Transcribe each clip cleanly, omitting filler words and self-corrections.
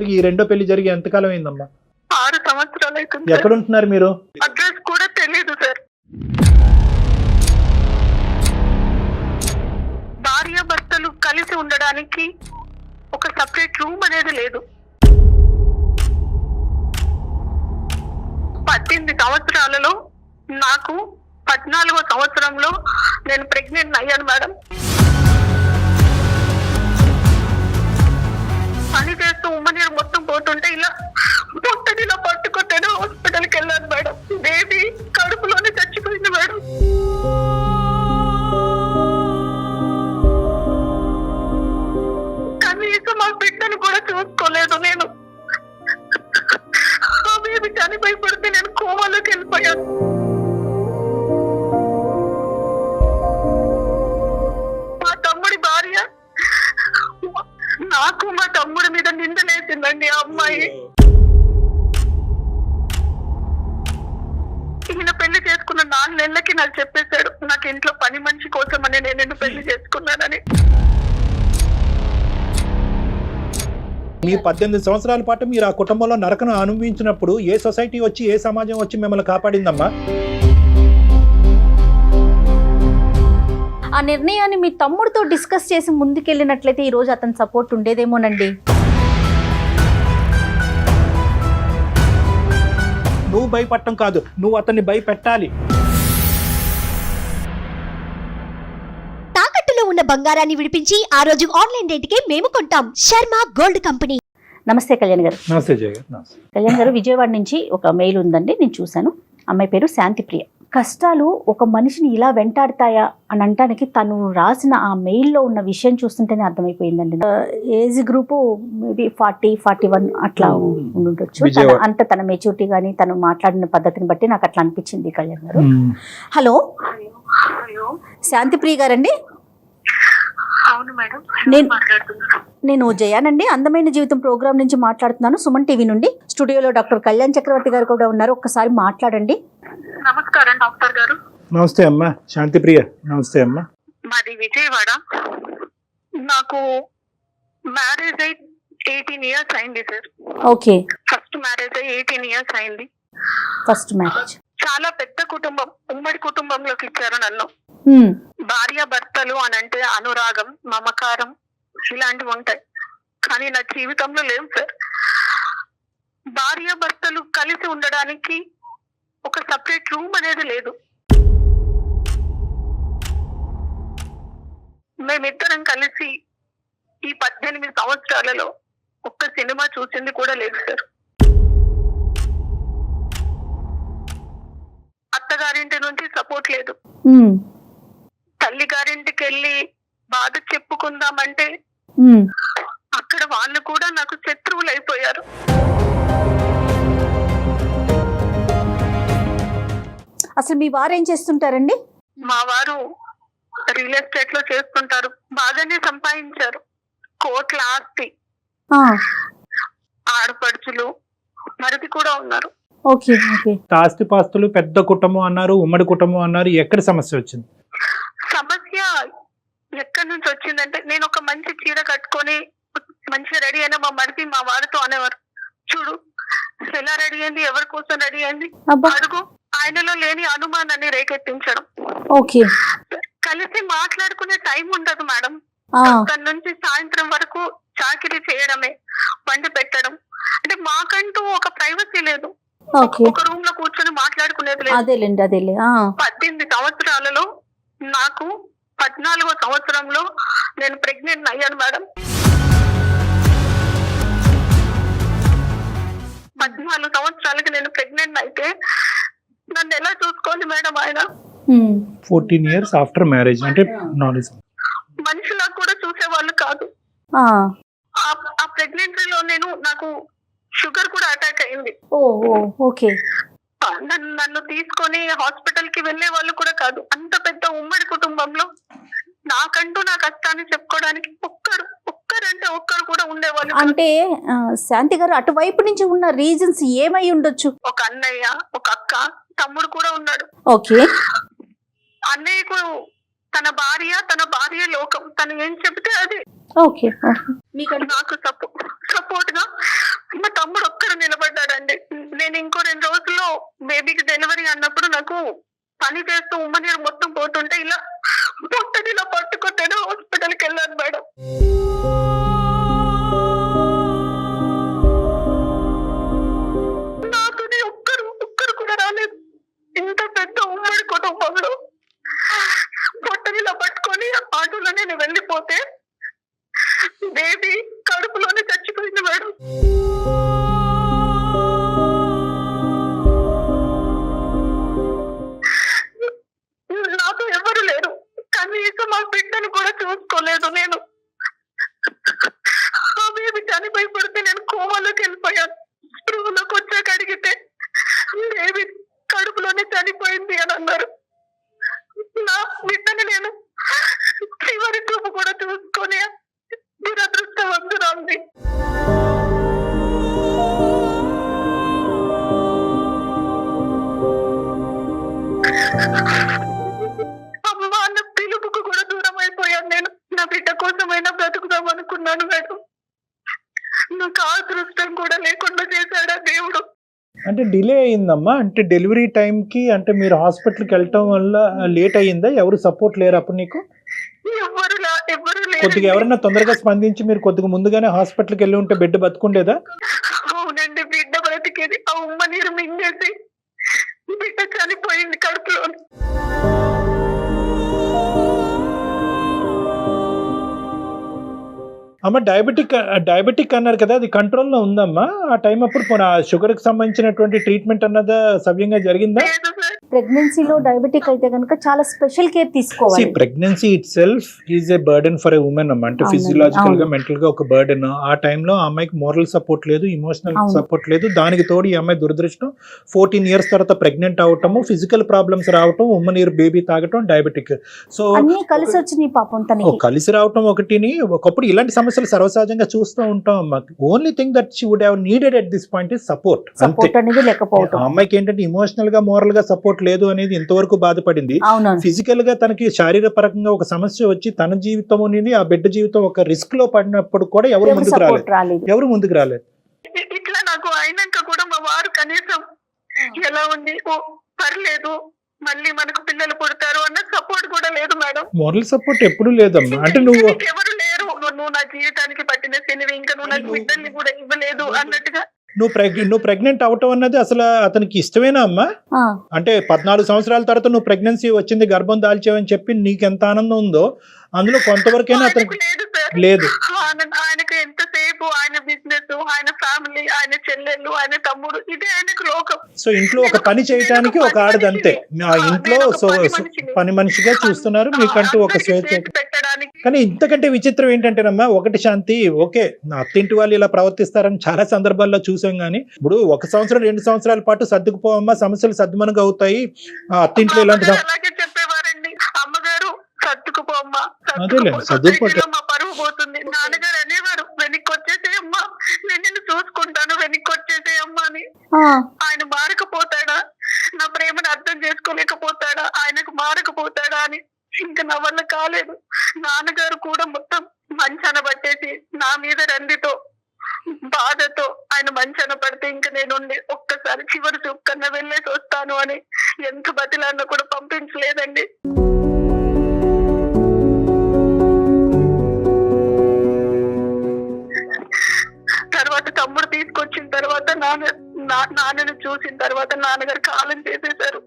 జరిగి ఈ రెండో పెళ్లి జరిగి ఎంతకాలం అయిందమ్మా? 6 సంవత్సరాలు అవుతుంది. ఎక్కడ ఉంటున్నారు మీరు? అడ్రస్ కూడా తెలియదు సార్. భార్య భర్తలు కలిసి ఉండడానికి ఒక సపరేట్ రూమ్ అనేది లేదు. 18 సంవత్సరాలలో నాకు 14వ సంవత్సరంలో నేను ప్రెగ్నెంట్ అయ్యాను మేడం. పని చేస్తూ ఉమ్మనీరు మొత్తం పోతుంటే ఇలా పొట్టనిలా పట్టుకుంటేనే హాస్పిటల్కి వెళ్ళాను మేడం. బేబీ కడుపులోనే చచ్చిపోయింది మేడం. కనీసం మా బిడ్డను కూడా చూసుకోలేదు నేను. ఆ బేబీ చనిపోయి పడితే నేను కోమాలోకి వెళ్ళిపోయాను. మా తమ్ముడి భార్య నాకు మా తమ్ముడి మీద నిందలేసిందండి ఆ అమ్మాయి. ఈయన పెళ్లి చేసుకున్న 4 నెలలకి నాకు చెప్పేశాడు, నాకు ఇంట్లో పని మనిషి కోసమని నేను నిన్ను పెళ్లి చేసుకున్నానని. మీ 18 సంవత్సరాల పాటు మీరు ఆ కుటుంబంలో నరకను అనుభవించినప్పుడు ఏ సొసైటీ వచ్చి ఏ సమాజం వచ్చి మిమ్మల్ని కాపాడిందమ్మా? ఆ నిర్ణయాన్ని మీ తమ్ముడితో డిస్కస్ చేసి ముందుకెళ్ళినట్లయితే ఈ రోజు అతని సపోర్ట్ ఉండేదేమోనండి. నువ్వు భయపడటం కాదు, నువ్వు అతన్ని భయపెట్టాలి. తాకట్టులో ఉన్న బంగారాన్ని విడిపించి ఆ రోజు ఆన్లైన్ రేటుకే మేము కొంటాం. Sharma gold company. నమస్తే కళ్యాణ్ గారు. నమస్తే జయ గారు. నమస్తే కళ్యాణ్ గారు, విజయవాడ నుంచి ఒక మెయిల్ ఉందండి, నేను చూశాను. అమ్మాయి పేరు శాంతిప్రియ. కష్టాలు ఒక మనిషిని ఇలా వెంటాడతాయా అని అంటానికి తను రాసిన ఆ మెయిల్లో ఉన్న విషయం చూస్తుంటేనే అర్థమైపోయిందండి. ఏజ్ గ్రూపు మేబీ 40-41 అట్లా ఉండుండొచ్చు. అంత తన మెచ్యూరిటీ కానీ తను మాట్లాడిన పద్ధతిని బట్టి నాకు అట్లా అనిపించింది. కళ్యాణ్ గారు, హలో శాంతిప్రియ గారండి? అవును మేడం, నేను జయానండి, అందమైన జీవితం ప్రోగ్రామ్ నుంచి మాట్లాడుతున్నాను, సుమన్ టీవీ నుండి. స్టూడియోలో డాక్టర్ కళ్యాణ్ చక్రవర్తి గారు కూడా ఉన్నారు, ఒక్కసారి మాట్లాడండి. నమస్కారం డాక్టర్ గారు. నమస్తే అమ్మా శాంతిప్రియ. నమస్తే అమ్మా. మాది విజయవాడ. నాకు మ్యారేజ్ అయి 18 ఇయర్స్ అయింది సార్. ఓకే. ఫస్ట్ మ్యారేజ్ అయి 18 ఇయర్స్ అయింది. First marriage. చాలా పెద్ద కుటుంబం, ఉమ్మడి కుటుంబంలోకి ఇచ్చారు నన్ను. భార్య భర్తలు అని అంటే అనురాగం, మమకారం ఇలాంటివి ఉంటాయి, కానీ నా జీవితంలో లేవు సార్. భార్య భర్తలు కలిసి ఉండడానికి ఒక సపరేట్ రూమ్ అనేది లేదు. మేమిద్దరం కలిసి ఈ 18 సంవత్సరాలలో ఒక్క సినిమా చూసింది కూడా లేదు సార్. అత్తగారింటి నుంచి సపోర్ట్ లేదు. తల్లి గారింటికి వెళ్ళి బాధ చెప్పుకుందామంటే అక్కడ వాళ్ళు కూడా నాకు శత్రువులు అయిపోయారు. అసలు మీ వారు ఏం చేస్తుంటారండి? మా వారు రియల్ ఎస్టేట్ లో చేస్తుంటారు, బాగానే సంపాదించారు, కోట్ల ఆస్తి, ఆడపడుచులు మరిది కూడా ఉన్నారు. Okay okay. ఆస్తి పాస్తులు, పెద్ద కుటుంబం అన్నారు, ఉమ్మడి కుటుంబం అన్నారు, ఎక్కడ సమస్య వచ్చింది? సమస్య ఎక్కడి నుంచి వచ్చిందంటే, నేను ఒక మంచి చీర కట్టుకొని మంచిగా రెడీ అయినా మా మరిది మా వారితో అనేవారు, చూడు ఎలా రెడీ అయింది, ఎవరి కోసం రెడీ అయింది అడుగు. ఆయనలో లేని అనుమానాన్ని రేకెత్తించడం. ఓకే. కలిసి మాట్లాడుకునే టైం ఉండదు మేడం. తన నుంచి సాయంత్రం వరకు చాకిరీ చేయడమే, వండి పెట్టడం. అంటే మాకంటూ ఒక ప్రైవసీ లేదు, ఒక రూమ్ లో కూర్చొని మాట్లాడుకునేది లేదు. 18 సంవత్సరాలలో నాకు 14వ సంవత్సరంలో నేను ప్రెగ్నెంట్ అయ్యాను మేడం. 14 సంవత్సరాలకి నేను ప్రెగ్నెంట్ అయితే నన్ను ఎలా చూసుకోవాలి మేడం ఆయన? 14 years ఆఫ్టర్ మ్యారేజ్ అంటే మనిషిలా కూడా చూసేవాళ్ళు కాదు. ఆ ప్రెగ్నెన్సీలో నాకు షుగర్ కూడా అటాక్ అయింది. ఓకే. నన్ను తీసుకొని హాస్పిటల్ కి వెళ్లే వాళ్ళు కూడా కాదు. అంత పెద్ద ఉమ్మడి కుటుంబంలో నాకంటూ నా కష్టాన్ని చెప్పుకోవడానికి ఒక్కరంటే ఒక్కరు కూడా ఉండేవాళ్ళు. అంటే శాంతి గారు, అటువైపు నుంచి ఉన్న రీజన్స్ ఏమై ఉండొచ్చు? ఒక అన్నయ్య, ఒక అక్క, తమ్ముడు కూడా ఉన్నాడు. ఓకే. అన్నయ్యకు తన భార్య లోకం, తను ఏం చెబితే అది. ఓకే. నాకు సపోర్ట్ గా బేబీకి డెలివరీ అన్నప్పుడు నాకు పని చేస్తూ ఉమ్మనీరు మొత్తం పోతుంటే ఇలా పొట్టని ఇలా పట్టుకుంటేనే హాస్పిటల్కి వెళ్ళాను మేడం. నాతోనే ఒక్కరు కూడా రాలేదు. ఇంత పెద్ద ఉమ్మడి కుటుంబంలో పొట్టని ఇలా పట్టుకొని ఆటోలో నేను వెళ్ళిపోతే బేబీ కడుపులోనే చచ్చిపోయింది మేడం. నాతో ఎవరు లేరు, కనీసం మా బిడ్డను కూడా చూసుకోలేదు. నేను ఆ బేబీ చనిపోయి పడితే నేను కోమాలోకి వెళ్ళిపోయాను. స్పృహలోకి వచ్చాక అడిగితే బేబీ కడుపులోనే చనిపోయింది అని అన్నారు. నా బిడ్డని నేను చివరి చూపు కూడా చూసుకొని దురదృష్టవంతురాంది. అమ్మ అన్న పిలుపుకు కూడా దూరం అయిపోయాను నేను. నా బిడ్డ కోసమైనా బ్రతుకుదాం అనుకున్నాను మేడం. నాకు ఆ అదృష్టం కూడా లేకుండా చేశాడా దేవుడు. అంటే డిలే అయిందమ్మా, అంటే డెలివరీ టైంకి అంటే మీరు హాస్పిటల్కి వెళ్ళటం వల్ల లేట్ అయ్యిందా? ఎవరు సపోర్ట్ లేరు అప్పుడు నీకు? ఎవరు కొద్దిగా ఎవరైనా తొందరగా స్పందించి మీరు కొద్దిగా ముందుగానే హాస్పిటల్కి వెళ్ళి ఉంటే బిడ్డ బతుకుండేదా? అవునండి, బిడ్డ బ్రతికేది. ఆ ఉమ్మ నీరు మింగేసి బిడ్డ చనిపోయింది కడుపులో. అమ్మ డయాబెటిక్ అన్నారు కదా, అది కంట్రోల్లో ఉందమ్మా ఆ టైం అప్పుడు? పోనీ షుగర్కి సంబంధించినటువంటి ట్రీట్మెంట్ అన్నదా సవ్యంగా జరిగిందా? లేదు సార్. ప్రెగ్నెన్సీలో డయాబెటిక్ అయితే కనుక చాలా స్పెషల్ కేర్ తీసుకోవాలి. Pregnancy it self is a burden for a women అమ్మా. అంటే ఫిజియలాజికల్ గా మెంటల్ గా ఒక బర్డెన్. ఆ టైంలో ఆ అమ్మాయికి మోరల్ సపోర్ట్ లేదు, ఇమోషనల్ సపోర్ట్ లేదు. దానికి తోడు ఈ అమ్మాయి దురదృష్టం 14 years తర్వాత ప్రెగ్నెంట్ అవటము, ఫిజికల్ ప్రాబ్లమ్స్ రావటం, ఉమ్మనీరు బేబీ తాగటం, డయాబెటిక్. సో అన్ని కలిసి వచ్చినాయి పాపం తనకి. కలిసి రావటం ఒకటిని. ఒకప్పుడు ఇలాంటి సమస్యలు సర్వసహజంగా చూస్తూ ఉంటాం అమ్మా. Only thing that she would have needed at this point is support. Support అనేది లేకపోవడం. ఆ అమ్మాయికి ఏంటంటే ఇమోషనల్ గా మోరల్ గా సపోర్ట్ లేదు అనేది ఇంతవరకు బాధపడింది. ఫిజికల్ గా తనకి శారీరపరంగా ఒక సమస్య వచ్చి తన జీవితం అనేది, ఆ బిడ్డ జీవితం ఒక రిస్క్ లో పడినప్పుడు కూడా ఎవరు ముందుకు రాలేదు. ఇట్లా నాకు అయినాక కూడా మా వారు కనీసం ఎలా ఉంది, ఓ పర్లేదు మళ్ళీ మనకు పిల్లలు పుడతారు అన్న సపోర్ట్ కూడా లేదు మేడం. మోరల్ సపోర్ట్ ఎప్పుడు లేదమ్మా. అంటే నువ్వు ఎవరు లేరు, నువ్వు నా జీవితానికి పట్టిన శనివి, ఇంకా నువ్వు నాకు బిడ్డల్ని కూడా ఇవ్వలేదు అన్నట్టుగా. నువ్వు ప్రెగ్నెంట్ అవటం అన్నది అసలు అతనికి ఇష్టమేనా అమ్మా? అంటే 14 సంవత్సరాల తర్వాత నువ్వు ప్రెగ్నెన్సీ వచ్చింది, గర్భం దాల్చావని చెప్పి నీకు ఎంత ఆనందం ఉందో అందులో కొంతవరకైనా అతనికి లేదు. ఆయనకు ఎంతసేపు ఆయన బిజినెస్, ఆయన ఫ్యామిలీ, ఆయన చెల్లెళ్ళు, ఆయన తమ్ముడు, ఇదే ఆయనకు లోకం. సో ఇంట్లో ఒక పని చేయడానికి ఒక ఆడది అంతే. ఆ ఇంట్లో పని మనిషిగా చూస్తున్నారు, మీకంటూ ఒక స్వేచ్ఛ పెట్టడానికి. కానీ ఇంతకంటే విచిత్రం ఏంటంటేనమ్మా, ఒకటి శాంతి, ఓకే అత్తింటి వాళ్ళు ఇలా ప్రవర్తిస్తారని చాలా సందర్భాల్లో చూసాం. కానీ ఇప్పుడు 1 సంవత్సరం 2 సంవత్సరాల పాటు సర్దుకుపోవమ్మా, సమస్యలు సద్దుమనుగా అవుతాయి. అత్తింట్లో ఇలాంటి అలాగే చెప్పేవారండి. అమ్మగారు సర్దుకుపోమ్మా, చదువుకోవటం మా పరువు పోతుంది. నాన్నగారు అనేవారు, వెనక్కి వచ్చేసేయమ్మా, నేను నిన్ను చూసుకుంటాను, వెనక్కి వచ్చేసేయమ్మా అని. ఆయన మారకపోతాడా, నా ప్రేమను అర్థం చేసుకోలేకపోతాడా, ఆయనకు మారకపోతాడా అని ఇంకా నా వల్ల కాలేదు. నాన్నగారు కూడా మొత్తం మంచాన పట్టేసి నా మీద రందితో బాధతో ఆయన మంచాన పడితే ఇంకా నేనుండి ఒక్కసారి చివరి చూపు కన్నా వెళ్ళేసి వస్తాను అని ఎంత బతిలాన్నా కూడా పంపించలేదండి. తర్వాత తమ్ముడు తీసుకొచ్చిన తర్వాత నాన్నను చూసిన తర్వాత నాన్నగారు కాలం చేసేశారు.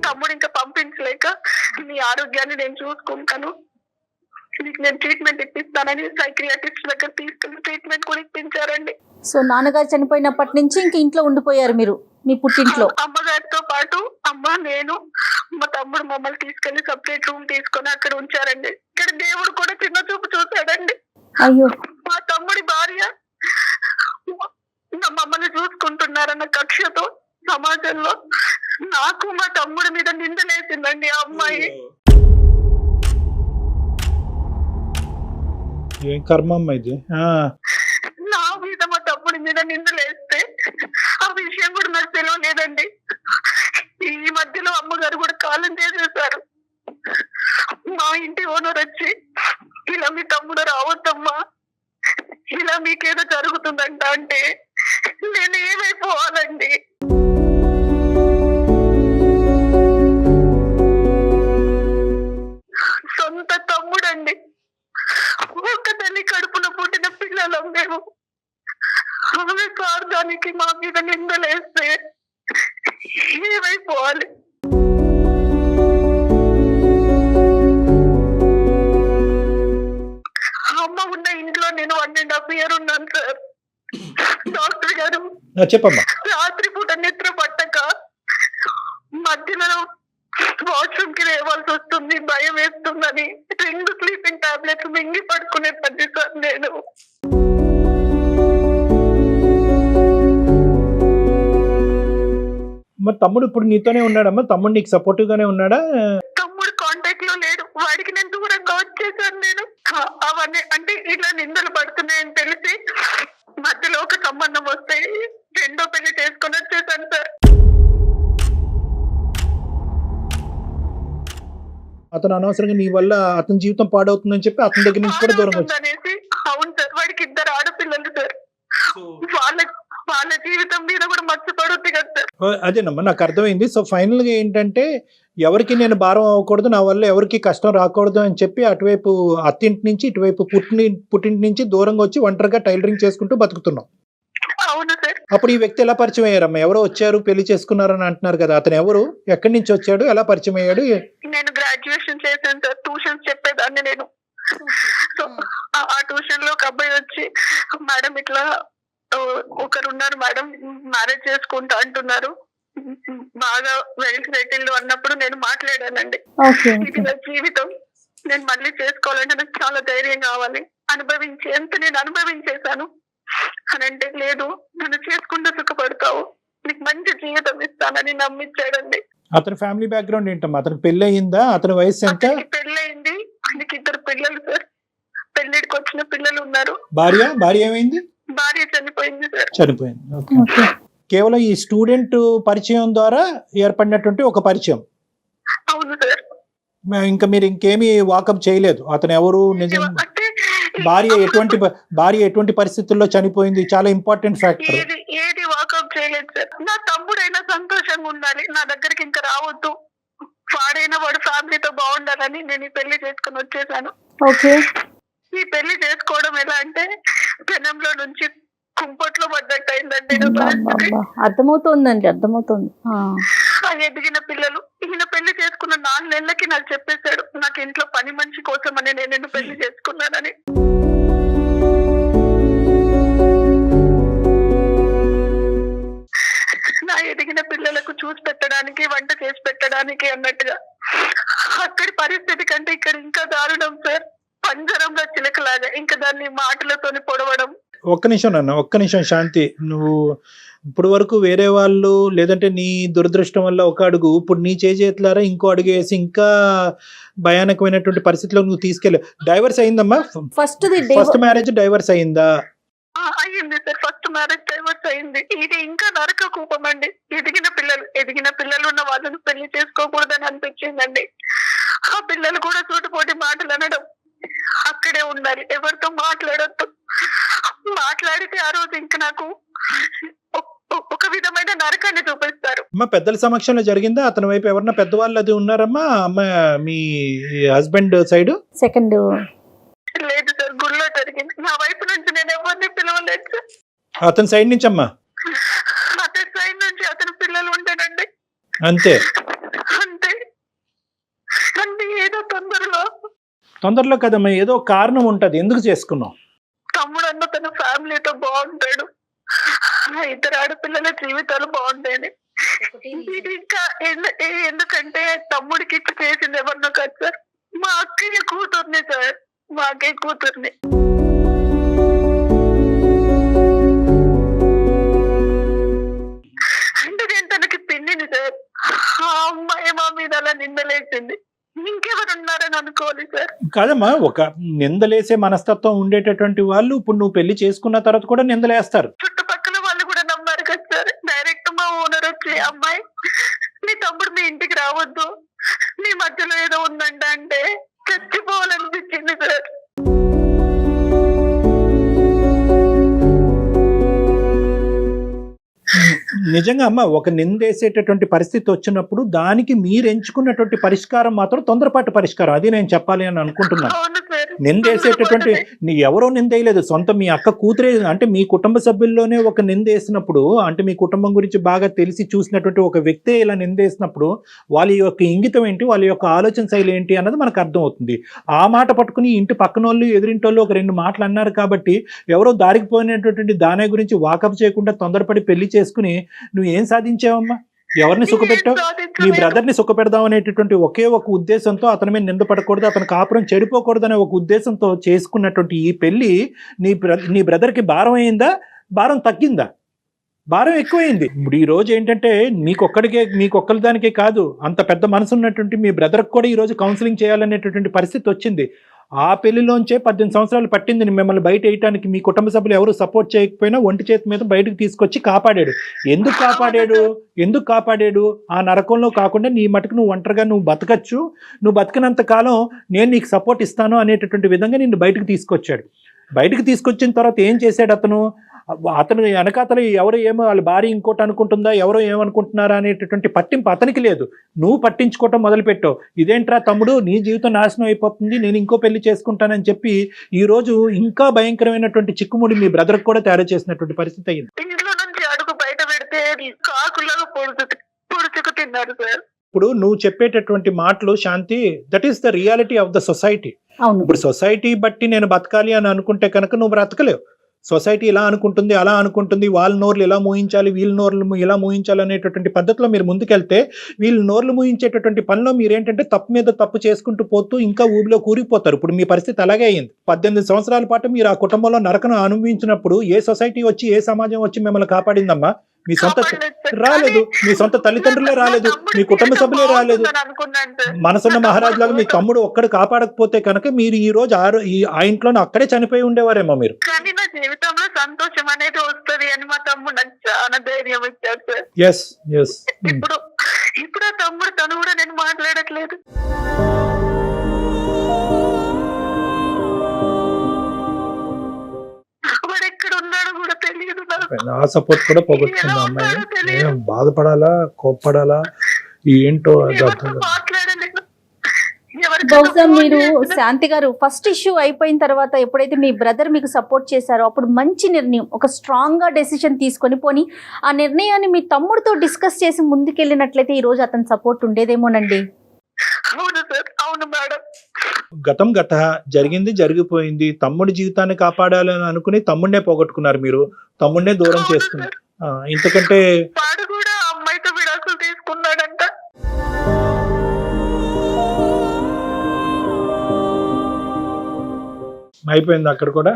తమ్ముడు ఇంకా పంపించలేక, నీ ఆరోగ్యాన్ని నేను చూసుకుంటాను, నీకు నేను ట్రీట్మెంట్ ఇప్పిస్తానని సైక్రియాటిస్ట్ దగ్గర తీసుకుని ట్రీట్మెంట్ కూడా ఇప్పించారండి. సో నాన్నగారు చనిపోయినప్పటి నుంచి ఇంక ఇంట్లో ఉండిపోయారు మీరు, మీ పుట్టింట్లో? అమ్మగారితో పాటు అమ్మ, నేను, మా తమ్ముడు మమ్మల్ని తీసుకెళ్లి సపరేట్ రూమ్ తీసుకొని అక్కడ ఉంచారండి. ఇక్కడ దేవుడు కూడా చిన్న చూపు చూసాడండి. అయ్యో. మా తమ్ముడి భార్య మమ్మల్ని చూసుకుంటున్నారన్న కక్షతో సమాజంలో నాకు మా తమ్ముడి మీద నిందలేసిందండి ఆ అమ్మాయి. ఏం కర్మమ్మ ఇది? నా మీద మా తమ్ముడి మీద నిందలేస్తే ఆ విషయం కూడా నాకు తెలియలేదండి. ఈ మధ్యలో అమ్మగారు కూడా కాలం చేసేసారు. మా ఇంటి ఓనర్ వచ్చి, ఇలా మీ తమ్ముడు రావద్దమ్మా, ఇలా మీకేదో జరుగుతుందంట అంటే నేను ఏమైపోవాలండి? సొంత తమ్ముడండి, ఒక తల్లి కడుపున పుట్టిన పిల్లలం మేము. ఆమె స్వార్థానికి మా మీద నిందలేస్తే ఏమైపోవాలి? అమ్మ ఉన్న ఇంట్లో నేను 1.5 years ఉన్నాను సార్. డాక్టర్ గారు చెప్పమ్మా. రాత్రి పూట నిద్ర పట్టక మధ్యలో వాష్రూమ్ కి లేవాల్సి వస్తుంది, భయం వేస్తుందని 2 sleeping tablets మింగి పడుకునే పద్ధతి సార్ నేను. మరి తమ్ముడు ఇప్పుడు నీతోనే ఉన్నాడమ్మా? తమ్ముడు నీకు సపోర్టివ్ గానే ఉన్నాడా? తమ్ముడు కాంటాక్ట్ లో లేడు, వాడికి నేను దూరంగా వచ్చేసాను నేను. అవన్నీ అంటే ఇట్లా నిందలు పడుతున్నాయని తెలిసి మధ్యలో ఒక సంబంధం వస్తే 2వ పెళ్లి చేసుకొని వచ్చేసాను సార్. అతను అనవసరంగా నీ వల్ల అతని జీవితం పాడవుతుందని చెప్పి అతని దగ్గర నుంచి కూడా దూరంగా వచ్చి. అనేసి అవును సార్, వాడికి 2 ఆడపిల్లలు సార్. వాళ్ళ జీవితం మీద కూడా మర్చిపడుద్ది కదా సార్. అదేనమ్మా, నాకు అర్థమైంది. సో ఫైనల్ గా ఏంటంటే ఎవరికి నేను భారం అవ్వకూడదు, నా వల్ల ఎవరికి కష్టం రాకూడదు అని చెప్పి అటువైపు అత్తింటి నుంచి ఇటువైపు పుట్టింటి నుంచి దూరంగా వచ్చి ఒంటరిగా టైలరింగ్ చేసుకుంటూ బతుకుతున్నాం. అవును సార్. అప్పుడు ఈ వ్యక్తి ఎలా పరిచయం అయ్యారమ్మా? ఎవరో వచ్చారు పెళ్లి చేసుకున్నారని అంటున్నారు కదా, అతను ఎవరు, ఎక్కడి నుంచి వచ్చాడు, ఎలా పరిచయం అయ్యాడు? నేను గ్రాడ్యుయేషన్ చేశాను సార్, ట్యూషన్స్ చెప్పేదాన్ని నేను. సో ఆ ట్యూషన్ లో ఒక అబ్బాయి వచ్చి, మేడం ఇట్లా ఒకరు ఉన్నారు మేడం, మ్యారేజ్ చేసుకుంటా అంటున్నారు, బాగా వెల్ సెటిల్డ్ అన్నప్పుడు నేను మాట్లాడానండి. ఇది నా జీవితం, నేను మళ్ళీ చేసుకోవాలంటే నాకు చాలా ధైర్యం కావాలి, ఎంత నేను అనుభవించేశాను అని అంటే, లేదు నన్ను చేసుకుంటూ సుఖపడతావు, నీకు మంచి జీవితం ఇస్తానని నమ్మించాడండి. అతని ఫ్యామిలీ బ్యాక్గ్రౌండ్ ఏంటమ్మా? అతనికి పెళ్లి అయిందా? అతని వయసు ఎంత? పెళ్ళయింది, ఆయనకి 2 పిల్లలు సార్. పెళ్లికి వచ్చిన పిల్లలు ఉన్నారు. భార్య ఏమైంది? భార్య చనిపోయింది సార్. చనిపోయింది. కేవలం ఈ స్టూడెంట్ పరిచయం ద్వారా ఏర్పడినటువంటి ఒక పరిచయం. అవును సార్. ఇంకా మీరు ఇంకేమీ వాకప్ చేయలేదు. అతను ఎవరు, నిజం భార్య ఎటువంటి పరిస్థితుల్లో చనిపోయింది, చాలా ఇంపార్టెంట్ ఫ్యాక్టర్. ఏది వాకప్ చేయలేదు సార్. నా తమ్ముడైనా సంతోషంగా ఉండాలి, నా దగ్గరికి ఇంకా రావద్దు, వాడైనా వాడు ఫ్యామిలీతో బాగుండాలని నేను ఈ పెళ్లి చేసుకుని వచ్చేసాను. ఈ పెళ్లి చేసుకోవడం ఎలా అంటే జనంలో నుంచి కుంపట్లో పడ్డట్టు అయిందండి. అర్థమవుతోందండి, అర్థమవుతుంది. ఎదిగిన పిల్లలు, ఈయన పెళ్లి చేసుకున్న 4 నెలలకి నాకు చెప్పేశాడు, నాకు ఇంట్లో పని మనిషి కోసం అని నేను పెళ్లి చేసుకున్నానని. నా ఎదిగిన పిల్లలకు చూసి పెట్టడానికి, వంట చేసి పెట్టడానికి అన్నట్టుగా. అక్కడి పరిస్థితి కంటే ఇక్కడ ఇంకా దారుణం సార్. పంజరంలో చిలకలాగా ఇంకా దాన్ని మాటలతోని పొడవడం. ఒక్క నిమిషం శాంతి, నువ్వు ఇప్పుడు వరకు వేరే వాళ్ళు లేదంటే నీ దురదృష్టం వల్ల ఒక అడుగు, ఇప్పుడు నీ చేతులారా ఇంకో అడుగు వేసి ఇంకా భయానకమైనటువంటి పరిస్థితిలో నువ్వు తీసుకెళ్ళి. డైవర్స్ అయిందమ్మా? ఫస్ట్ మ్యారేజ్ డైవర్స్ అయిందా? అయ్యింది సార్, ఫస్ట్ మ్యారేజ్ డైవర్స్ అయింది. ఇది ఇంకా నరక కూపం అండి. ఎదిగిన పిల్లలు ఉన్న వాళ్ళని పెళ్లి చేసుకోకూడదని అనిపించిందండి. ఆ పిల్లలు కూడా సూటిపోటి మాటలు అనడం, అక్కడే ఉండాలి, ఎవరితో మాట్లాడొద్దు, మాట్లాడితే ఆ రోజు ఇంకా నాకు ఒక విధమైన నరకాన్ని చూపిస్తారు. అమ్మా పెద్దల సమక్షంలో జరిగిందా? అతని వైపు ఎవరన్నా పెద్దవాళ్ళు అది ఉన్నారమ్మా? అమ్మ మీ హస్బెండ్ సైడ్? సెకండ్ లేదు సార్, గుళ్ళో జరిగింది. నా వైపు నుంచి నేను ఎవరిని పిలవలేదు సార్. అతని సైడ్ నుంచి అమ్మా? అతని సైడ్ నుంచి అతని పిల్లలు ఉంటాడండి. అంతే అంటే ఏదో తొందరలో కదమ్మా, ఏదో కారణం ఉంటది. ఎందుకు చేసుకున్నావు? తమ్ముడు అన్న తన ఫ్యామిలీతో బాగుంటాడు, 2 ఆడపిల్లల జీవితాలు బాగుంటాయని. ఇది ఇంకా ఎందుకంటే తమ్ముడికి ఇచ్చి చేసింది ఎవరినో కాదు సార్, మా అక్కయ్య కూతుర్ని సార్, మా అక్కయ్య కూతుర్ని. అంటే నేను తనకి పిన్నిని సార్. ఆ అమ్మాయి మా మీద అలా నిందలేసింది, ఇంకెవరున్నారని అనుకోవాలి సార్. కాదమ్మా, ఒక నిందలేసే మనస్తత్వం ఉండేటటువంటి వాళ్ళు ఇప్పుడు నువ్వు పెళ్లి చేసుకున్న తర్వాత కూడా నిందలేస్తారు. చుట్టుపక్కల వాళ్ళు కూడా నమ్మారు కదా సార్. డైరెక్ట్ మా ఓనర్ వచ్చి, అమ్మాయి మీ తమ్ముడు మీ ఇంటికి రావద్దు, మీ మధ్యలో ఏదో ఉందంట అంటే చచ్చిపోవాలనిపించింది సార్. నిజంగా అమ్మ, ఒక నిందేసేటటువంటి పరిస్థితి వచ్చినప్పుడు దానికి మీరు ఎంచుకున్నటువంటి పరిష్కారం మాత్రం తొందరపాటు పరిష్కారం, అది నేను చెప్పాలి అని అనుకుంటున్నాను. అవును సార్. నిందేసేటటువంటి ఎవరో నిందేయలేదు, సొంత మీ అక్క కూతురే, అంటే మీ కుటుంబ సభ్యుల్లోనే ఒక నిందేసినప్పుడు, అంటే మీ కుటుంబం గురించి బాగా తెలిసి చూసినటువంటి ఒక వ్యక్తే ఇలా నిందేసినప్పుడు వాళ్ళ యొక్క ఇంగితం ఏంటి, వాళ్ళ యొక్క ఆలోచన శైలి ఏంటి అన్నది మనకు అర్థం అవుతుంది. ఆ మాట పట్టుకుని ఇంటి పక్కన వాళ్ళు ఎదురింటోళ్ళు ఒక 2 మాటలు అన్నారు కాబట్టి ఎవరో దారికి పోయినటువంటి దాని గురించి వాకప్ చేయకుండా తొందరపడి పెళ్లి చేసుకుని నువ్వు ఏం సాధించావమ్మా? ఎవరిని సుఖపెట్టావు? నీ బ్రదర్ని సుఖపెడదాం అనేటటువంటి ఒకే ఒక ఉద్దేశంతో, అతని మీద నిందపడకూడదు, అతని కాపురం చెడిపోకూడదు అనే ఒక ఉద్దేశంతో చేసుకున్నటువంటి ఈ పెళ్లి నీ బ్రదర్కి భారం అయిందా, భారం తగ్గిందా? భారం ఎక్కువైంది. ఇప్పుడు ఈ రోజు ఏంటంటే మీకొక్కరి దానికే కాదు, అంత పెద్ద మనసు ఉన్నటువంటి మీ బ్రదర్కి కూడా ఈ రోజు కౌన్సిలింగ్ చేయాలనేటటువంటి పరిస్థితి వచ్చింది. ఆ పెళ్లిలోంచే 18 సంవత్సరాలు పట్టింది మిమ్మల్ని బయట వేయటానికి. మీ కుటుంబ సభ్యులు ఎవరు సపోర్ట్ చేయకపోయినా ఒంటి చేతి మీద బయటకు తీసుకొచ్చి కాపాడాడు. ఎందుకు కాపాడాడు? ఆ నరకంలో కాకుండా నీ మటుకు నువ్వు ఒంటరిగా నువ్వు బతకచ్చు, నువ్వు బతికినంత కాలం నేను నీకు సపోర్ట్ ఇస్తాను అనేటటువంటి విధంగా నిన్ను బయటకు తీసుకొచ్చాడు. బయటకు తీసుకొచ్చిన తర్వాత ఏం చేశాడు అతను వెనకాతలు ఎవరు ఏమో వాళ్ళ భార్య ఇంకోటి అనుకుంటుందా, ఎవరో ఏమనుకుంటున్నారా అనేటటువంటి పట్టింపు అతనికి లేదు. నువ్వు పట్టించుకోవటం మొదలుపెట్టావు. ఇదేంట్రా తమ్ముడు, నీ జీవితం నాశనం అయిపోతుంది, నేను ఇంకో పెళ్లి చేసుకుంటానని చెప్పి ఈ రోజు ఇంకా భయంకరమైనటువంటి చిక్కుముడి మీ బ్రదర్ కూడా తయారు చేసినటువంటి పరిస్థితి అయింది. ఇంట్లో నుంచి అడుగు బయట పెడితే కాకులాగా పొడుచుకు తిన్నారు సార్. ఇప్పుడు నువ్వు చెప్పేటటువంటి మాటలు Shanti, that is the reality of the society. ఇప్పుడు సొసైటీ బట్టి నేను బతకాలి అని అనుకుంటే కనుక నువ్వు బ్రతకలేవు. సొసైటీ ఇలా అనుకుంటుంది, అలా అనుకుంటుంది, వాళ్ళ నోర్లు ఇలా మూయించాలి, వీళ్ళ నోర్లు ఇలా మూయించాలి అనేటటువంటి పద్ధతిలో మీరు ముందుకెళ్తే, వీళ్ళు నోర్లు మూయించేటటువంటి పనిలో మీరేంటంటే తప్పు మీద తప్పు చేసుకుంటూ పోతూ ఇంకా ఊబిలో కూరిపోతారు. ఇప్పుడు మీ పరిస్థితి అలాగే అయింది. 18 సంవత్సరాల పాటు మీరు ఆ కుటుంబంలో నరకను అనుభవించినప్పుడు ఏ సొసైటీ వచ్చి, ఏ సమాజం వచ్చి మిమ్మల్ని కాపాడిందమ్మా? మీ సొంత రాలేదు, మీ సొంత తల్లిదండ్రులే రాలేదు, మీ కుటుంబ సభ్యులే రాలేదు. మనసున్న మహారాజు లాగా మీ తమ్ముడు ఒక్కడు కాపాడకపోతే కనుక మీరు ఈ రోజు ఆ ఇంట్లోనే అక్కడే చనిపోయి ఉండేవారేమో మీరు. కానీ నా జీవితంలో సంతోషం అనేది వస్తుంది అని మా తమ్ముడు నాకు చాలా ధైర్యం ఇచ్చాడు సార్. ఎస్ ఇప్పుడు ఆ తమ్ముడు తను కూడా నేను మాట్లాడట్లేదు. వాడు ఎక్కడ ఉన్నాడో కూడా తెలియదు. ఆ సపోర్ట్ కూడా పోగొట్టుకుంది అమ్మాయి. బాధపడాలా, కోప్పడాలా, ఏంటో అది అర్థం. బహుశా మీరు శాంతి గారు ఫస్ట్ ఇష్యూ అయిపోయిన తర్వాత ఎప్పుడైతే మీ బ్రదర్ మీకు సపోర్ట్ చేశారో అప్పుడు మంచి నిర్ణయం, ఒక స్ట్రాంగ్ గా డెసిషన్ తీసుకొని పోని ఆ నిర్ణయాన్ని మీ తమ్ముడితో డిస్కస్ చేసి ముందుకెళ్ళినట్లయితే ఈ రోజు అతని సపోర్ట్ ఉండేదేమోనండి. అవును మేడం. గతం జరిగింది జరిగిపోయింది. తమ్ముడి జీవితాన్ని కాపాడాలని అనుకుని తమ్ముడినే పోగొట్టుకున్నారు మీరు, తమ్ముడినే దూరం చేసుకున్నారు. ఇంతకంటే వాడు కూడా అమ్మాయితో విడాకులు తీసుకున్నాడంట. అయిపోయింది అక్కడ కూడా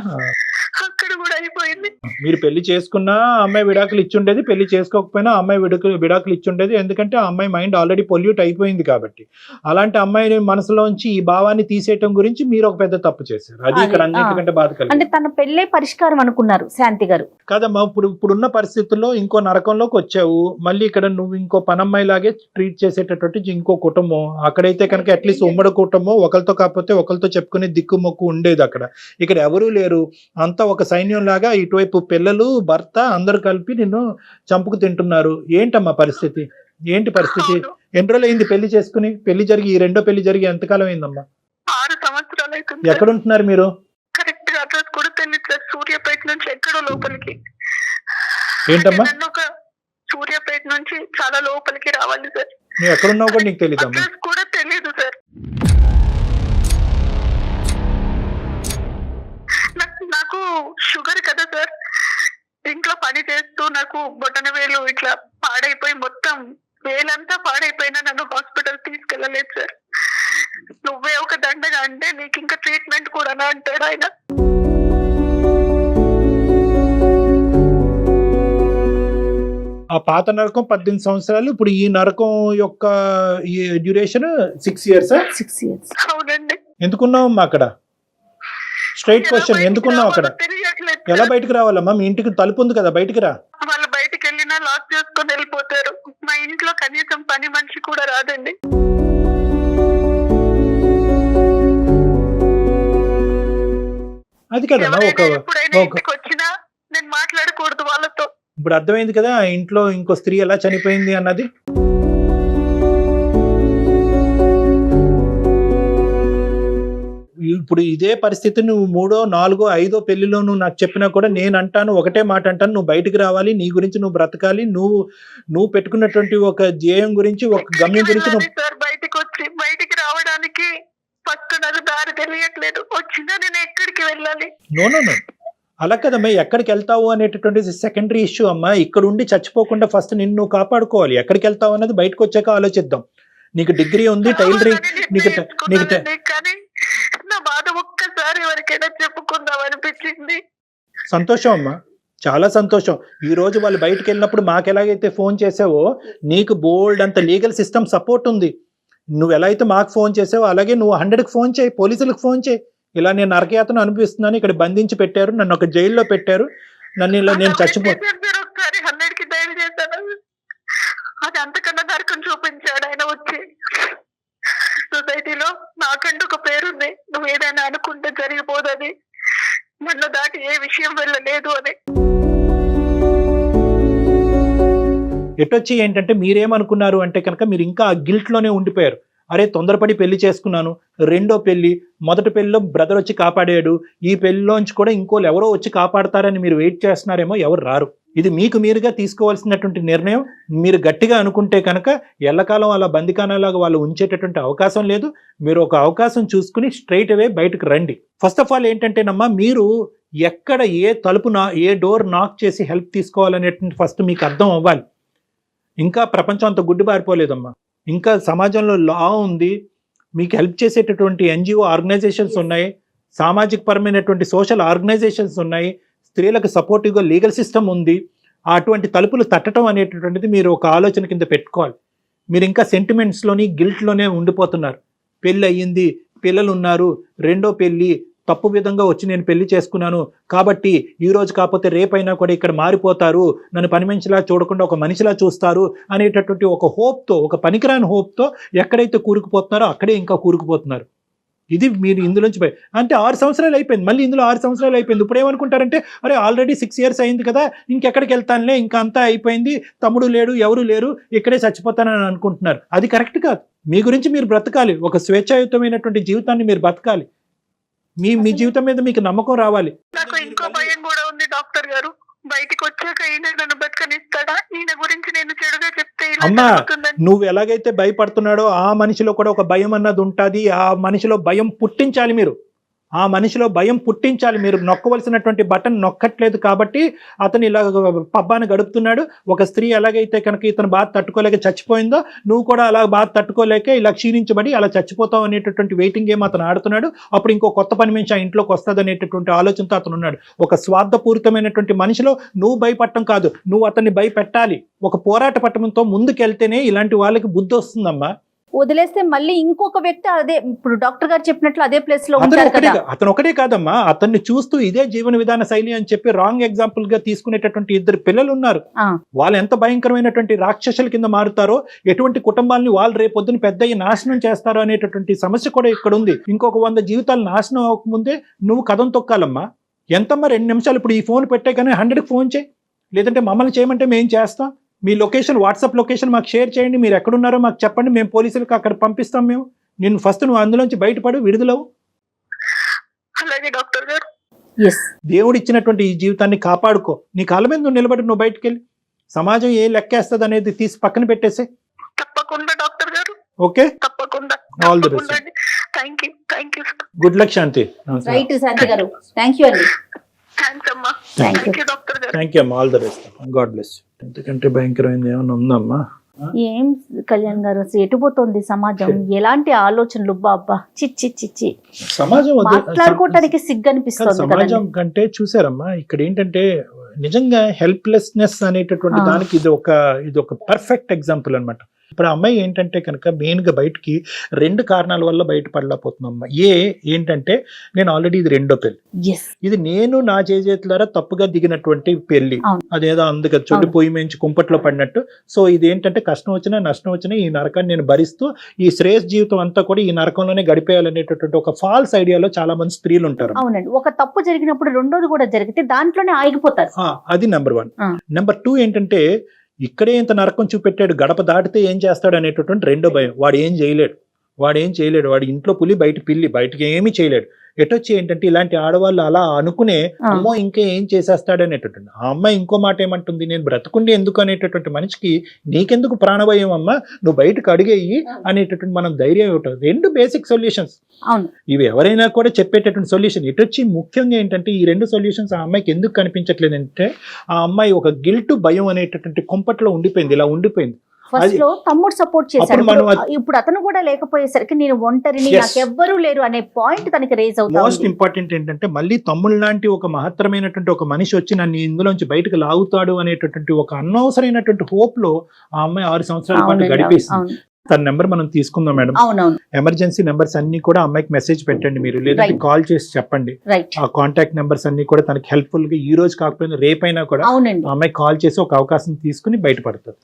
అయిపోయింది. మీరు పెళ్లి చేసుకున్నా అమ్మాయి విడాకులు ఇచ్చుండేది, పెళ్లి చేసుకోకపోయినా అమ్మాయి విడాకులు ఇచ్చుండేది. ఎందుకంటే ఆ అమ్మాయి మైండ్ ఆల్రెడీ పొల్యూట్ అయిపోయింది కాబట్టి. అలాంటి అమ్మాయి మనసులోంచి ఈ భావాన్ని తీసేయటం గురించి మీరు ఒక పెద్ద తప్పు చేశారు. అది ఇక్కడ అన్నిటికంటే బాధ కలిగింది. అంటే తన పెళ్ళే పరిష్కారం అనుకున్నారు శాంతి గారు కదమ్మా. ఇప్పుడున్న పరిస్థితుల్లో ఇంకో నరకంలోకి వచ్చావు. మళ్ళీ ఇక్కడ నువ్వు ఇంకో పనమ్మాయి లాగే ట్రీట్ చేసేటటువంటి ఇంకో కుటుంబం. అక్కడైతే కనుక అట్లీస్ట్ ఉమ్మడి కుటుంబం, ఒకరితో కాకపోతే ఒకరితో చెప్పుకునే దిక్కు మొక్కు ఉండేది. ఇక్కడ ఎవరూ లేరు, అంతా ఒక సైన్యం లాగా ఇటువైపు పిల్లలు, భర్త అందరు కలిపి నిన్ను చంపుకు తింటున్నారు. ఏంటమ్మా పరిస్థితి? ఏంటి పరిస్థితి? ఎన్ని రోజులు అయింది పెళ్లి చేసుకుని? పెళ్లి జరిగి ఈ రెండో పెళ్లి జరిగి ఎంతకాలం అయిందమ్మా? 6 సంవత్సరాలు. ఎక్కడ ఉంటున్నారు మీరు? కరెక్ట్ గా అడ్రస్ కూడా తెలియదు. సూర్యాపేట నుంచి ఎక్కడో లోపలికి. ఏంటమ్మా? సూర్యాపేట నుంచి చాలా లోపలికి రావాలి సార్. నువ్వు ఎక్కడున్నావు కూడా నీకు తెలియదమ్మా? అడ్రస్ కూడా తెలియదు సార్. నాకు షుగర్ కదా సార్, ఇంట్లో పని చేస్తూ నాకు బొటన వేలు ఇట్లా పాడైపోయి మొత్తం వేలంతా పాడైపోయినా నన్ను హాస్పిటల్ తీసుకెళ్ళలేదు సార్. నువ్వే ఒక దండగా అంటే నీకు ఇంకా ట్రీట్మెంట్ కూడా అంటాడు ఆయన. ఆ పాత నరకం 18 సంవత్సరాలు, ఇప్పుడు ఈ నరకం యొక్క డ్యూరేషన్ 6 years. 6 years. అవునండి. ఎందుకున్నావమ్మా అక్కడ? స్ట్రైట్ క్వశ్చన్, ఎందుకున్నావు అక్కడ? ఎలా బయటకు రావాలమ్మా? మీ ఇంటికి తలుపు ఉంది కదా, బయటికి రా. వాళ్ళు బయటికి వెళ్ళినా లాక్ చేసుకొని వెళ్ళిపోతారు. మా ఇంట్లో కనీసం పని మనిషి కూడా రాదండి. అది కదమ్మా, ఎప్పుడైనా ఇంటికి వచ్చినా నేను మాట్లాడకూడదు వాళ్ళతో. ఇప్పుడు అర్థమైంది కదా ఆ ఇంట్లో ఇంకో స్త్రీ ఎలా చనిపోయింది అన్నది. ఇప్పుడు ఇదే పరిస్థితి నువ్వు 3వ 4వ 5వ పెళ్లిలో నువ్వు నాకు చెప్పినా కూడా నేను అంటాను, ఒకటే మాట అంటాను, నువ్వు బయటికి రావాలి, నీ గురించి నువ్వు బ్రతకాలి, నువ్వు పెట్టుకున్నటువంటి ఒక ధ్యేయం గురించి, ఒక గమ్యం గురించి నువ్వు. సార్ బయటికి రావడానికి ఫస్ట్ నాకు దారి తెలియట్లేదు, వచ్చినా నేను ఎక్కడికి వెళ్ళాలి? నో అలా కదమ్మా, ఎక్కడికి వెళ్తావు అనేటటువంటి సెకండరీ ఇష్యూ అమ్మా. ఇక్కడ ఉండి చచ్చిపోకుండా ఫస్ట్ నిన్ను కాపాడుకోవాలి. ఎక్కడికి వెళ్తావు అన్నది బయటకు వచ్చాక ఆలోచిద్దాం. నీకు డిగ్రీ ఉంది, టైలరింగ్, కానీ నా బాధ ఒక్కసారి ఎవరికైనా చెప్పుకుందాం అనిపించింది. సంతోషం అమ్మా, చాలా సంతోషం. ఈ రోజు వాళ్ళు బయటకు వెళ్ళినప్పుడు మాకు ఎలాగైతే ఫోన్ చేసావో, నీకు బోల్డ్ అంత లీగల్ సిస్టమ్ సపోర్ట్ ఉంది. నువ్వు ఎలా అయితే మాకు ఫోన్ చేసావో అలాగే నువ్వు 100కి ఫోన్ చేయి, పోలీసులకు ఫోన్ చేయి. ఇలా నేను నరకయాతను అనిపిస్తున్నాను, ఇక్కడ బంధించి పెట్టారు, నన్ను ఒక జైల్లో పెట్టారు, నన్ను ఇలా నేను ఒకసారి 100కి డైల్ చేశాను, అది అంతకన్నా నరకం చూపించాడు ఆయన వచ్చి. సొసైటీలో నాకంటూ ఒక పేరుంది, నువ్వు ఏదైనా అనుకుంటే జరిగిపోదని, నన్ను దాటి ఏ విషయం వెళ్ళలేదు అని. ఎటొచ్చి ఏంటంటే మీరేమనుకున్నారు అంటే కనుక మీరు ఇంకా ఆ గిల్ట్లోనే ఉండిపోయారు. అరే తొందరపడి పెళ్లి చేసుకున్నాను, రెండో పెళ్లి, మొదటి పెళ్లిలో బ్రదర్ వచ్చి కాపాడాడు, ఈ పెళ్లిలోంచి కూడా ఇంకోళ్ళు ఎవరో వచ్చి కాపాడతారని మీరు వెయిట్ చేస్తున్నారేమో, ఎవరు రారు. ఇది మీకు మీరుగా తీసుకోవాల్సినటువంటి నిర్ణయం. మీరు గట్టిగా అనుకుంటే కనుక ఎల్లకాలం అలా బందికానాలాగా వాళ్ళు ఉంచేటటువంటి అవకాశం లేదు. మీరు ఒక అవకాశం చూసుకుని స్ట్రైట్ అవే బయటకు రండి. ఫస్ట్ ఆఫ్ ఆల్ ఏంటంటేనమ్మా, మీరు ఎక్కడ ఏ తలుపు ఏ డోర్ నాక్ చేసి హెల్ప్ తీసుకోవాలనేటువంటి ఫస్ట్ మీకు అర్థం అవ్వాలి. ఇంకా ప్రపంచం అంత గుడ్డిబారిపోలేదమ్మా, ఇంకా సమాజంలో లా ఉంది, మీకు హెల్ప్ చేసేటటువంటి ఎన్జిఓ ఆర్గనైజేషన్స్ ఉన్నాయి, సామాజిక పరమైనటువంటి సోషల్ ఆర్గనైజేషన్స్ ఉన్నాయి, స్త్రీలకు సపోర్టివ్గా లీగల్ సిస్టమ్ ఉంది. అటువంటి తలుపులు తట్టడం అనేటటువంటిది మీరు ఒక ఆలోచన కింద పెట్టుకోవాలి. మీరు ఇంకా సెంటిమెంట్స్లోని గిల్ట్లోనే ఉండిపోతున్నారు. పెళ్ళి అయ్యింది, పిల్లలు ఉన్నారు, రెండో పెళ్ళి, తప్పు విధంగా వచ్చి నేను పెళ్లి చేసుకున్నాను కాబట్టి ఈ రోజు కాకపోతే రేపైనా కూడా ఇక్కడ మారిపోతారు, నన్ను పని మనిషిలా చూడకుండా ఒక మనిషిలా చూస్తారు అనేటటువంటి ఒక హోప్తో, ఒక పనికిరాని హోప్తో ఎక్కడైతే కూరుకుపోతున్నారో అక్కడే ఇంకా కూరుకుపోతున్నారు. ఇది మీరు ఇందులోంచి అంటే 6 సంవత్సరాలు అయిపోయింది, మళ్ళీ ఇందులో 6 సంవత్సరాలు అయిపోయింది. ఇప్పుడు ఏమనుకుంటారంటే అరే ఆల్రెడీ 6 years అయింది కదా, ఇంకెక్కడికి వెళ్తానులే, ఇంకా అంతా అయిపోయింది, తమ్ముడు లేడు, ఎవరు లేరు, ఇక్కడే చచ్చిపోతానని అనుకుంటున్నారు. అది కరెక్ట్ కాదు. మీ గురించి మీరు బ్రతకాలి, ఒక స్వేచ్ఛాయుతమైనటువంటి జీవితాన్ని మీరు బతకాలి. మీ జీవితం మీద మీకు నమ్మకం రావాలి. నాకు ఇంకో భయం కూడా ఉంది డాక్టర్ గారు, బయటికి వచ్చాక ఈయన నన్ను బతకనిస్తాడా, ఈయన గురించి నేను చెడుగా చెప్తే అమ్మా, నువ్వు ఎలాగైతే భయపడుతున్నాడో ఆ మనిషిలో కూడా ఒక భయం అన్నది ఉంటుంది. ఆ మనిషిలో భయం పుట్టించాలి మీరు, ఆ మనిషిలో భయం పుట్టించాలి. మీరు నొక్కవలసినటువంటి బటన్ నొక్కట్లేదు కాబట్టి అతను ఇలా పబ్బాన్ని గడుపుతున్నాడు. ఒక స్త్రీ ఎలాగైతే కనుక ఇతను బాధ తట్టుకోలేక చచ్చిపోయిందో, నువ్వు కూడా అలా బాధ తట్టుకోలేక ఇలా క్షీణించబడి అలా చచ్చిపోతావు అనేటటువంటి వెయిటింగ్ గేమ్ అతను ఆడుతున్నాడు. అప్పుడు ఇంకో కొత్త పని మనిషి ఆ ఇంట్లోకి వస్తుంది అనేటటువంటి ఆలోచనతో అతను ఉన్నాడు. ఒక స్వార్థపూరితమైనటువంటి మనిషిలో నువ్వు భయపడటం కాదు, నువ్వు అతన్ని భయపెట్టాలి. ఒక పోరాట పట్టణంతో ముందుకెళ్తేనే ఇలాంటి వాళ్ళకి బుద్ధి వస్తుందమ్మా. వదిలేస్తే మళ్ళీ ఇంకొక వ్యక్తి అదే, ఇప్పుడు డాక్టర్ గారు చెప్పినట్లు అదే ప్లేస్ లో ఉంటారు కదా. అతను ఒకటే కాదమ్మా, అతన్ని చూస్తూ ఇదే జీవన విధాన శైలి అని చెప్పి రాంగ్ ఎగ్జాంపుల్ గా తీసుకునేటటువంటి 2 పిల్లలు ఉన్నారు. వాళ్ళు ఎంత భయంకరమైనటువంటి రాక్షసుల కింద మారుతారో, ఎటువంటి కుటుంబాలని వాళ్ళు రేపొద్దున పెద్ద నాశనం చేస్తారో అనేటటువంటి సమస్య కూడా ఇక్కడ ఉంది. ఇంకొక 100 జీవితాలు నాశనం అవ్వకముందే నువ్వు కథం తొక్కాలమ్మా. ఎంతమ్మా 2 నిమిషాలు, ఇప్పుడు ఈ ఫోన్ పెట్టే కానీ 100కి ఫోన్ చేయి, లేదంటే మమ్మల్ని చేయమంటే మేము చేస్తాం. మీ లొకేషన్, వాట్సాప్ లొకేషన్ మాకు షేర్ చేయండి, మీరు ఎక్కడున్నారో మాకు చెప్పండి, మేము పోలీసులకు అక్కడ పంపిస్తాం. మేము నేను ఫస్ట్ నువ్వు అందులోంచి బయటపడు, విడుదలవు. అలాగే డాక్టర్ గారు. దేవుడు ఇచ్చినటువంటి ఈ జీవితాన్ని కాపాడుకో. నీ కాళ్ళ మీద నువ్వు నిలబడి నువ్వు బయటకు వెళ్ళి సమాజం ఏ లెక్కేస్తుంది అనేది తీసి పక్కన పెట్టేసే. తప్పకుండా డాక్టర్ గారు. ఓకే, తప్పకుండా. All the best. Thank you. Good luck Shanti. Right Shanti గారు, థ్యాంక్ యూ అండి. థ్యాంక్స్ అమ్మా. థ్యాంక్ యూ డాక్టర్ గారు. థ్యాంక్ యూ అమ్మా, all the best. God bless. ఎందుకంటే భయంకరమైంది ఏమైనా ఉందమ్మా? ఏం కళ్యాణ్ గారు, అసలు ఎటుపోతుంది సమాజం? ఎలాంటి ఆలోచనలు, బాబా చిచ్చి చిచ్చి. సమాజం మాట్లాడుకోవటానికి సిగ్గు అనిపిస్తుంది. సమాజం కంటే చూసారమ్మా, ఇక్కడ ఏంటంటే నిజంగా హెల్ప్లెస్నెస్ అనేటటువంటి దానికి ఇది ఒక పర్ఫెక్ట్ ఎగ్జాంపుల్ అన్నమాట. ఇప్పుడు ఆ అమ్మాయి ఏంటంటే కనుక మెయిన్గా బయటికి 2 కారణాల వల్ల బయటపడలేకపోతున్నాం అమ్మ. ఏంటంటే నేను ఆల్రెడీ ఇది 2వ పెళ్లి, ఇది నేను నా చేతులారా తప్పుగా దిగినటువంటి పెళ్లి, అదేదో అందుకే చొల్లి పొయ్యి మించి కుంపట్లో పడినట్టు. సో ఇది ఏంటంటే కష్టం వచ్చినా నష్టం వచ్చినా ఈ నరకాన్ని నేను భరిస్తూ ఈ శ్రేయస్ జీవితం అంతా కూడా ఈ నరకంలోనే గడిపేయాలనేటటువంటి ఒక ఫాల్స్ ఐడియాలో చాలా మంది స్త్రీలు ఉంటారు. అవునండి, ఒక తప్పు జరిగినప్పుడు రెండోది కూడా జరిగితే దాంట్లోనే ఆగిపోతారు. అది నెంబర్ 1. నెంబర్ 2 ఏంటంటే ఇక్కడే ఇంత నరకం చూపెట్టాడు, గడప దాటితే ఏం చేస్తాడు అనేటటువంటి 2వ భయం. వాడు ఏం చేయలేడు, వాడి ఇంట్లో పులి బయట పిల్లి, బయటకి ఏమీ చేయలేడు. ఎటొచ్చి ఏంటంటే ఇలాంటి ఆడవాళ్ళు అలా అనుకునే అమ్మో ఇంకా ఏం చేసేస్తాడు అనేటటువంటి. ఆ అమ్మాయి ఇంకో మాట ఏమంటుంది, నేను బ్రతుకుండి ఎందుకు అనేటటువంటి మనిషికి నీకెందుకు ప్రాణభయం అమ్మా, నువ్వు బయటకు అడిగేయి అనేటటువంటి మనం ధైర్యం ఇవ్వటం. 2 బేసిక్ సొల్యూషన్స్ ఇవి, ఎవరైనా కూడా చెప్పేటటువంటి సొల్యూషన్. ఇటొచ్చి ముఖ్యంగా ఏంటంటే ఈ 2 సొల్యూషన్స్ ఆ అమ్మాయికి ఎందుకు కనిపించట్లేదు అంటే ఆ అమ్మాయి ఒక గిల్ట్ భయం అనేటటువంటి కుంపట్లో ఉండిపోయింది, ఇలా ఉండిపోయింది. ఫస్ట్ లో తమ్ముడు సపోర్ట్ చేశాడు, ఇప్పుడు అతను కూడా లేకపోయేసరికి నేను ఒంటరిని, నాకు ఎవ్వరూ లేరు అనే పాయింట్ తనకి రేజ్ అవుతుంది. మోస్ట్ ఇంపార్టెంట్ ఏంటంటే మళ్ళీ తమ్ముడు లాంటి ఒక మహత్తరమైనటువంటి ఒక మనిషి వచ్చి నన్ను ఇందులోంచి బయటకు లాగుతాడు అనేటటువంటి ఒక అనవసరమైనటువంటి హోప్ లో ఆ అమ్మాయి 6 సంవత్సరాల పాటు గడిపేసింది. తన నెంబర్ మనం తీసుకుందాం మేడం. ఎమర్జెన్సీ నెంబర్స్ అన్ని కూడా అమ్మాయికి మెసేజ్ పెట్టండి మీరు, లేదా కాల్ చేసి చెప్పండి. ఆ కాంటాక్ట్ నెంబర్స్ అన్ని కూడా తనకి హెల్ప్ఫుల్ గా ఈ రోజు కాకపోయినా రేపైనా కూడా అమ్మాయి కాల్ చేసి ఒక అవకాశం తీసుకుని బయటపడుతుంది.